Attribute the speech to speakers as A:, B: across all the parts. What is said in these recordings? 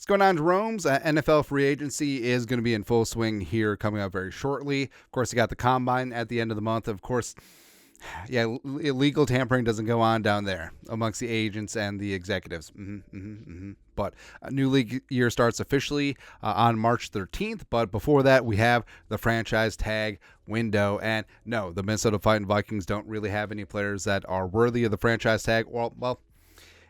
A: going on, Jerome's? NFL free agency is going to be in full swing here coming up very shortly. Of course, you got the combine at the end of the month. Of course, yeah, illegal tampering doesn't go on down there amongst the agents and the executives. But a new league year starts officially on March 13th. But before that, we have the franchise tag window. And no, the Minnesota Vikings don't really have any players that are worthy of the franchise tag. Well,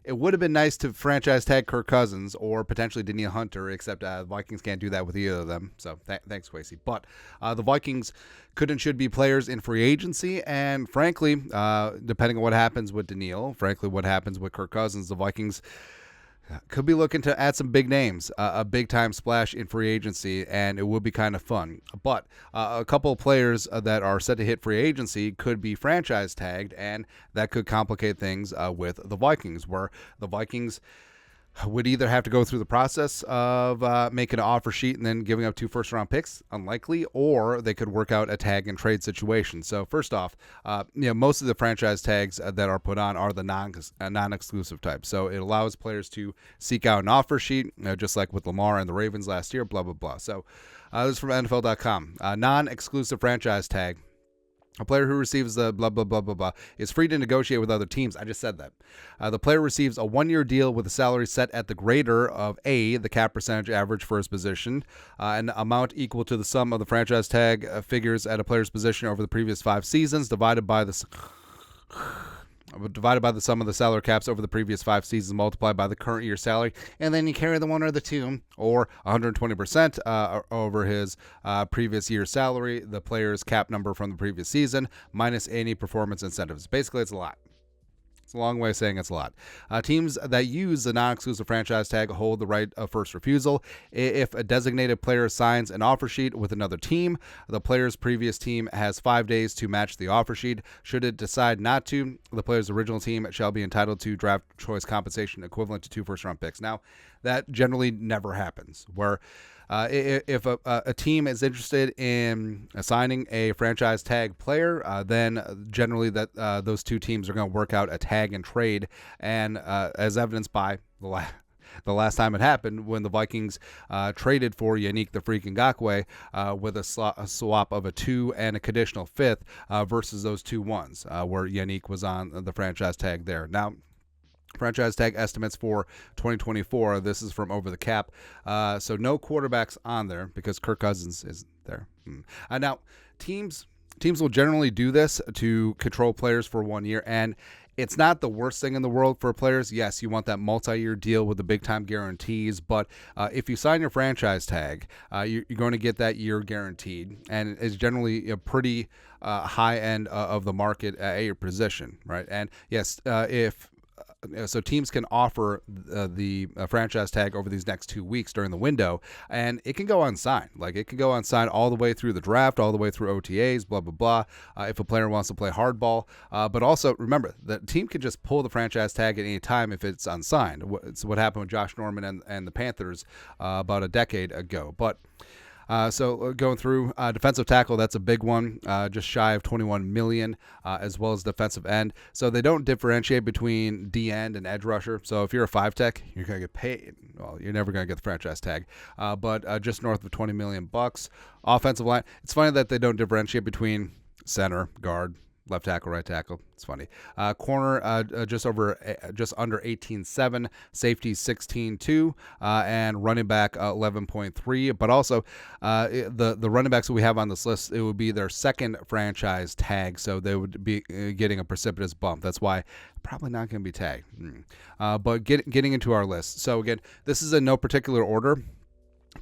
A: it would have been nice to franchise tag Kirk Cousins or potentially Danielle Hunter, except the Vikings can't do that with either of them. So thanks, Quasey. But the Vikings could and should be players in free agency. And frankly, depending on what happens with Danielle, frankly, what happens with Kirk Cousins, the Vikings could be looking to add some big names, a big-time splash in free agency, and it would be kind of fun. But a couple of players that are set to hit free agency could be franchise tagged, and that could complicate things with the Vikings, where the Vikings would either have to go through the process of making an offer sheet and then giving up 2 first-round picks, unlikely, or they could work out a tag and trade situation. So first off, most of the franchise tags that are put on are the non-exclusive type. So it allows players to seek out an offer sheet, just like with Lamar and the Ravens last year, blah, blah, blah. So this is from NFL.com. Non-exclusive franchise tag. A player who receives the blah, blah, blah, blah, blah is free to negotiate with other teams. I just said that. The player receives a 1-year deal with a salary set at the greater of A, the cap percentage average for his position, an amount equal to the sum of the franchise tag figures at a player's position over the previous 5 seasons, divided by the sum of the salary caps over the previous 5 seasons multiplied by the current year's salary, and then you carry the 1 or the 2, or 120% over his previous year's salary, the player's cap number from the previous season, minus any performance incentives. Basically, it's a lot. It's a long way of saying it's a lot. Teams that use the non-exclusive franchise tag hold the right of first refusal. If a designated player signs an offer sheet with another team, the player's previous team has 5 days to match the offer sheet. Should it decide not to, the player's original team shall be entitled to draft choice compensation equivalent to 2 first-round picks. Now, that generally never happens, where if a team is interested in assigning a franchise tag player, then generally those 2 teams are going to work out a tag and trade, and as evidenced by the last time it happened when the Vikings traded for Yannick the Freak Ngakoue with a swap of a 2 and a conditional 5th versus those 2 ones where Yannick was on the franchise tag there. Now, franchise tag estimates for 2024. This is from Over the Cap. So no quarterbacks on there because Kirk Cousins is there. Now, teams will generally do this to control players for 1 year, and it's not the worst thing in the world for players. Yes, you want that multi-year deal with the big-time guarantees, but if you sign your franchise tag, you're going to get that year guaranteed, and it's generally a pretty high end of the market at your position, right? And yes, so teams can offer the franchise tag over these next 2 weeks during the window, and it can go unsigned. Like, it can go unsigned all the way through the draft, all the way through OTAs, blah, blah, blah, if a player wants to play hardball. But also, remember, the team can just pull the franchise tag at any time if it's unsigned. It's what happened with Josh Norman and the Panthers about a decade ago. But so going through defensive tackle, that's a big one, just shy of $21 million, as well as defensive end. So they don't differentiate between D end and edge rusher. So if you're a 5-tech, you're going to get paid. Well, you're never going to get the franchise tag, but just north of $20 million. Offensive line, it's funny that they don't differentiate between center, guard, left tackle, right tackle. It's funny. Corner, just under 18.7, safety 16.2, and running back 11.3. But also, the running backs that we have on this list, it would be their second franchise tag, so they would be getting a precipitous bump. That's why probably not going to be tagged. But getting into our list. So again, this is in no particular order,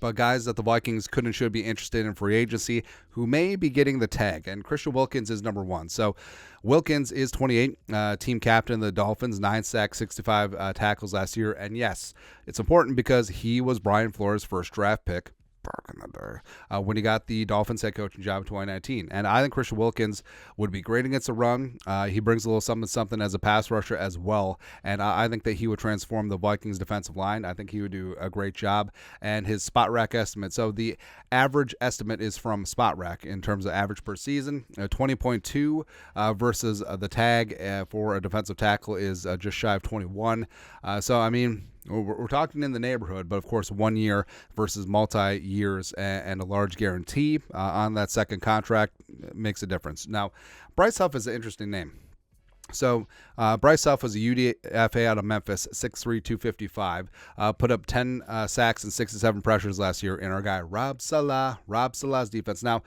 A: but guys that the Vikings could and should be interested in free agency who may be getting the tag. And Christian Wilkins is number 1. So Wilkins is 28, team captain of the Dolphins, 9 sacks, 65 tackles last year. And yes, it's important because he was Brian Flores' first draft pick back in the day when he got the Dolphins head coaching job in 2019. And I think Christian Wilkins would be great against the run. He brings a little something as a pass rusher as well. And I think that he would transform the Vikings defensive line. I think he would do a great job. And his spot rack estimate, so the average estimate is from Spot Rack in terms of average per season, 20.2 versus the tag for a defensive tackle is just shy of 21. So, I mean, We're talking in the neighborhood, but of course 1 year versus multi-years and a large guarantee on that second contract makes a difference. Now, Bryce Huff is an interesting name. So Bryce Huff was a UDFA out of Memphis, 6'3", 255, put up 10 sacks and 67 pressures last year in our guy Rob Salah's defense. Now,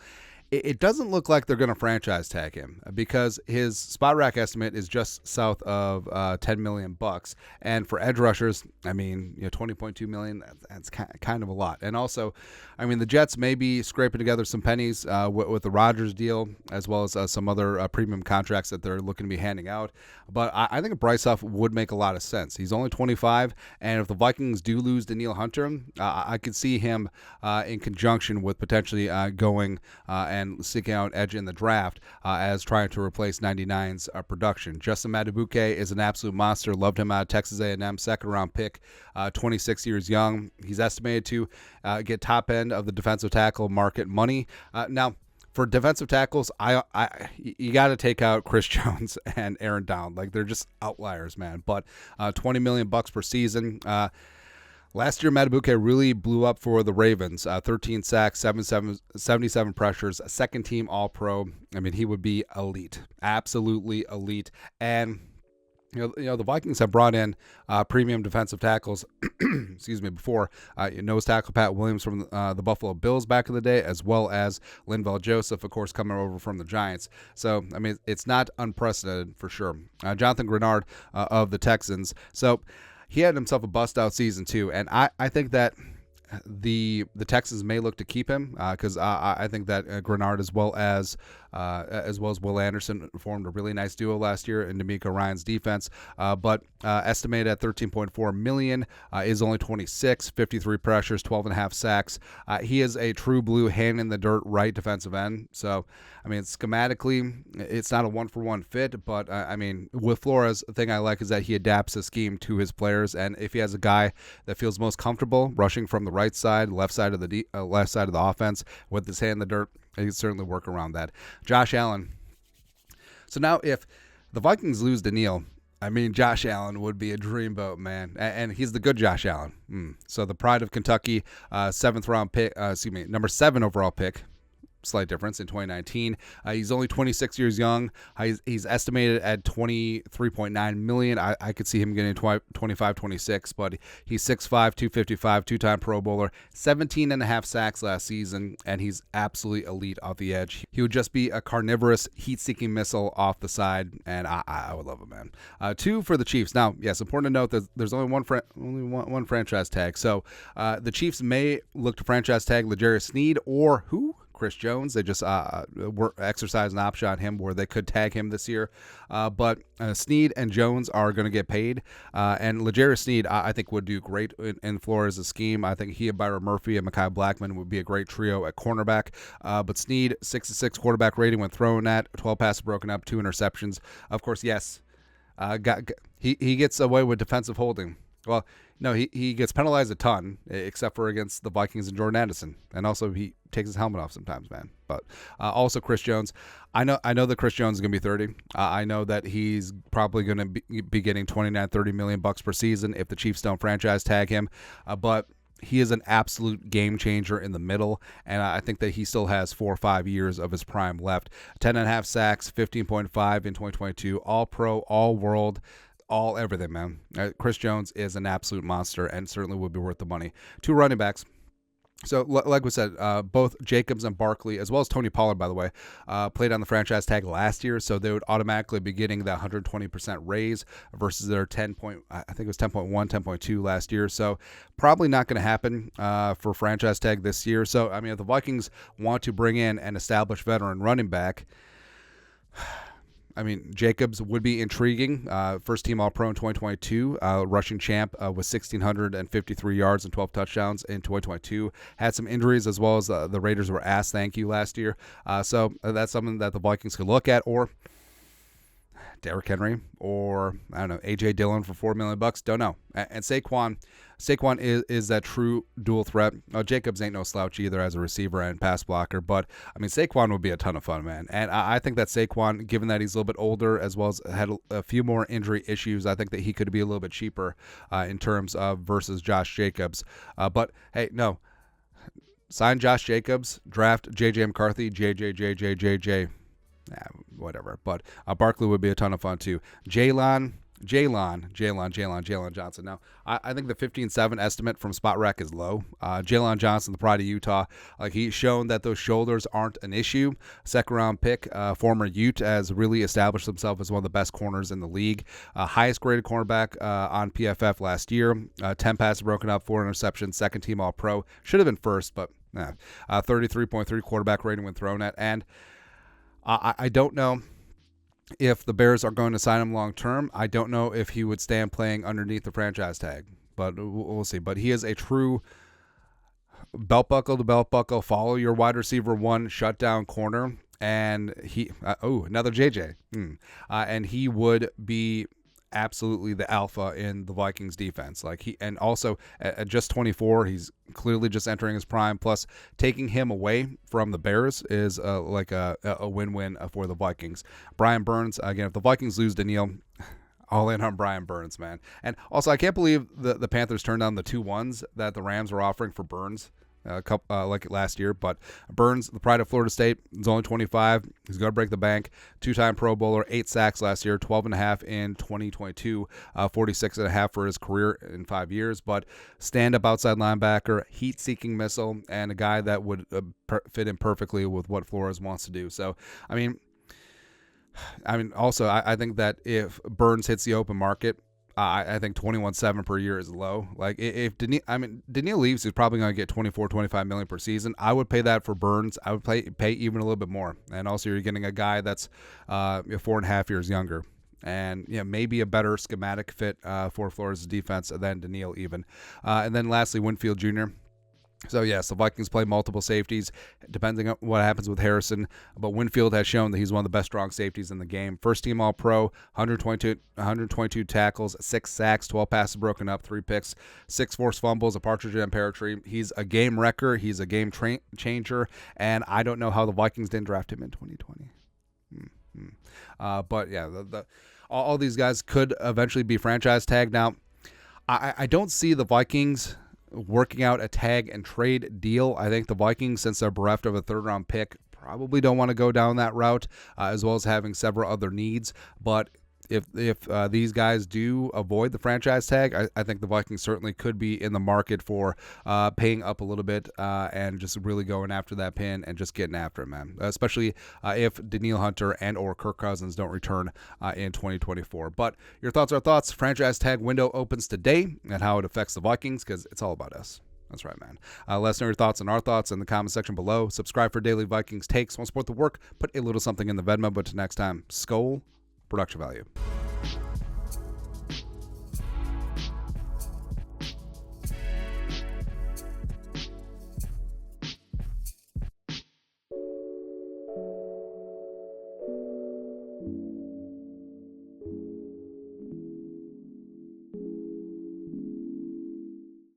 A: it doesn't look like they're going to franchise tag him because his spot rack estimate is just south of $10 million bucks, and for edge rushers, I mean, $20.2 million. That's kind of a lot. And also, I mean, the Jets may be scraping together some pennies with the Rodgers deal, as well as some other premium contracts that they're looking to be handing out. But I think Bryce Huff would make a lot of sense. He's only 25, and if the Vikings do lose Danielle Hunter, I could see him in conjunction with potentially going and seeking out edge in the draft as trying to replace 99's production. Justin Madubuike is an absolute monster. Loved him out of Texas A&M, second-round pick, 26 years young. He's estimated to get top end of the defensive tackle market money. Now, for defensive tackles, you got to take out Chris Jones and Aaron Donald. Like, they're just outliers, man. But $20 million bucks per season. Last year, Madubuike really blew up for the Ravens. 13 sacks, 77 pressures, second-team All-Pro. I mean, he would be elite, absolutely elite. And the Vikings have brought in premium defensive tackles, excuse me, before. Nose tackle Pat Williams from the Buffalo Bills back in the day, as well as Linval Joseph, of course, coming over from the Giants. So, I mean, it's not unprecedented for sure. Jonathan Grenard of the Texans. So, he had himself a bust-out season, too, and I think that the Texans may look to keep him because I think that Grenard as well as Will Anderson formed a really nice duo last year in D'Amico Ryan's defense. But estimated at $13.4 million, is only 26, 53 pressures, 12.5 sacks. He is a true blue hand in the dirt right defensive end. So, I mean, schematically, it's not a one-for-one fit, but I mean, with Flores, the thing I like is that he adapts the scheme to his players, and if he has a guy that feels most comfortable rushing from the right side, left side of the offense with his hand in the dirt, he can certainly work around that. Josh Allen. So now, if the Vikings lose Danielle, I mean, Josh Allen would be a dreamboat, man, and he's the good Josh Allen. So the pride of Kentucky, number 7 overall pick. Slight difference in 2019. He's only 26 years young. He's estimated at $23.9 million. I could see him getting 25, 26, but he's 6'5", 255, two-time Pro Bowler, 17.5 sacks last season, and he's absolutely elite off the edge. He would just be a carnivorous, heat-seeking missile off the side, and I would love him, man. 2 for the Chiefs. Now, yes, important to note that there's only one franchise tag, so the Chiefs may look to franchise tag L'Jarius Sneed or who? Chris Jones. They just exercised an option on him where they could tag him this year. But Sneed and Jones are going to get paid. And L'Jarius Sneed, I think, would do great in Flores' scheme. I think he and Byron Murphy and Mekhi Blackman would be a great trio at cornerback. But Sneed, 6-6 quarterback rating when thrown at, 12 passes broken up, 2 interceptions. Of course, yes, he gets away with defensive holding. Well, no, he gets penalized a ton, except for against the Vikings and Jordan Addison. And also, he takes his helmet off sometimes, man. But also Chris Jones. I know that Chris Jones is going to be 30. I know that he's probably going to be getting $29-30 million bucks per season if the Chiefs don't franchise tag him. But he is an absolute game changer in the middle, and I think that he still has 4 or 5 years of his prime left. 10.5 sacks, 15.5 in 2022, All-Pro, All-World, all everything, man. Chris Jones is an absolute monster and certainly would be worth the money. 2 running backs. So, like we said, both Jacobs and Barkley, as well as Tony Pollard, by the way, played on the franchise tag last year, so they would automatically be getting the 120% raise versus their 10.1, 10.2 last year. So, probably not going to happen for franchise tag this year. So, I mean, if the Vikings want to bring in an established veteran running back, I mean, Jacobs would be intriguing. First team All-Pro in 2022, rushing champ with 1,653 yards and 12 touchdowns in 2022. Had some injuries as well as the Raiders were asked thank you last year. So that's something that the Vikings could look at. Or Derrick Henry or, I don't know, A.J. Dillon for $4 million. Don't know. And Saquon is that true dual threat. Jacobs ain't no slouch either as a receiver and pass blocker, but I mean, Saquon would be a ton of fun, man. And I think that Saquon, given that he's a little bit older as well as had a few more injury issues, I think that he could be a little bit cheaper in terms of versus Josh Jacobs. But hey, no. Sign Josh Jacobs, draft J.J. McCarthy, J.J. Whatever. But Barkley would be a ton of fun too. Jalen Johnson. Now, I think the 15-7 estimate from Spot Rack is low. Jalen Johnson, the pride of Utah, like he's shown that those shoulders aren't an issue. Second round pick, former Ute, has really established himself as one of the best corners in the league. Highest graded cornerback on PFF last year. 10 passes broken up, 4 interceptions, second team All Pro. Should have been first, but 33.3 quarterback rating when thrown at. And I don't know if the Bears are going to sign him long term. I don't know if he would stand playing underneath the franchise tag, but we'll see. But he is a true belt buckle to belt buckle, follow your wide receiver one, shut down corner, and he another JJ, and he would be absolutely the alpha in the Vikings defense. And also at just 24, he's clearly just entering his prime. Plus, taking him away from the Bears is like a win-win for the Vikings. Brian Burns, again, if the Vikings lose Danielle, all in on Brian Burns, man. And also, I can't believe the Panthers turned down the 2-1s that the Rams were offering for Burns. Like last year, but Burns, the pride of Florida State, is only 25. He's going to break the bank. 2-time Pro Bowler, 8 sacks last year, 12.5 in 2022, 46.5 for his career in 5 years. But stand-up outside linebacker, heat-seeking missile, and a guy that would fit in perfectly with what Flores wants to do. So, I mean, also, I think that if Burns hits the open market, I think 21.7 per year is low. Like if Danielle leaves, he's probably going to get 24-25 million per season. I would pay that for Burns. I would pay even a little bit more. And also, you're getting a guy that's 4.5 years younger, and maybe a better schematic fit for Flores' defense than Danielle even. And then lastly, Winfield Jr. So, yes, the Vikings play multiple safeties, depending on what happens with Harrison. But Winfield has shown that he's one of the best strong safeties in the game. First-team All-Pro, 122 tackles, 6 sacks, 12 passes broken up, 3 picks, 6 forced fumbles, a partridge in a pear tree. He's a game wrecker. He's a game changer. And I don't know how the Vikings didn't draft him in 2020. But, yeah, all these guys could eventually be franchise tagged. Now, I don't see the Vikings working out a tag and trade deal. I think the Vikings, since they're bereft of a third-round pick, probably don't want to go down that route, as well as having several other needs. But if these guys do avoid the franchise tag, I think the Vikings certainly could be in the market for paying up a little bit and just really going after that pin and just getting after it, man. Especially if Danielle Hunter and or Kirk Cousins don't return in 2024. But your thoughts are thoughts. Franchise tag window opens today and how it affects the Vikings, because it's all about us. That's right, man. Let us know your thoughts and our thoughts in the comment section below. Subscribe for daily Vikings takes. Want to support the work? Put a little something in the Venmo. But until next time, Skol. Production value.